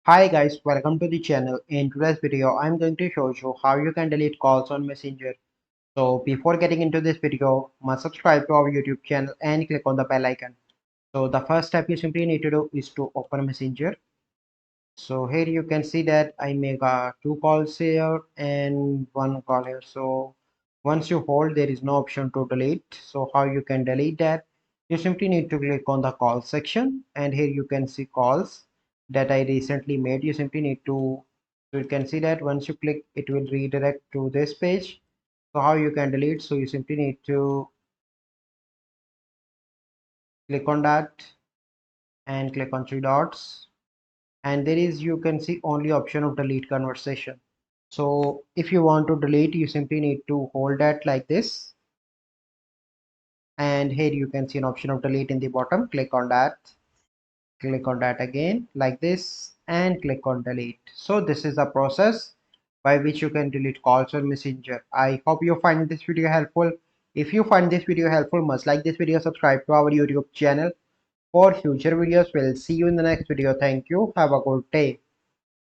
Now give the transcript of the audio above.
Hi guys, welcome to the channel. In today's video, I'm going to show you how you can delete calls on Messenger. So before getting into this video, must subscribe to our YouTube channel and click on the bell icon. So the first step you simply need to do is to open Messenger. So here you can see that I make two calls here and one call here. So once you hold, there is no option to delete. So how you can delete that? You simply need to click on the call section, and here you can see calls that I recently made. You simply need to, so you can see that once you click, it will redirect to this page. So how you can delete? So you simply need to click on that and click on three dots, and there is, you can see, only option of delete conversation. So if you want to delete, you simply need to hold that like this, and here you can see an option of delete in the bottom. Click on that again like this, and click on delete. So this is the process by which you can delete calls on Messenger. I hope you find this video helpful. If you find this video helpful, must like this video, subscribe to our YouTube channel for future videos. We'll see you in the next video. Thank you, have a good day.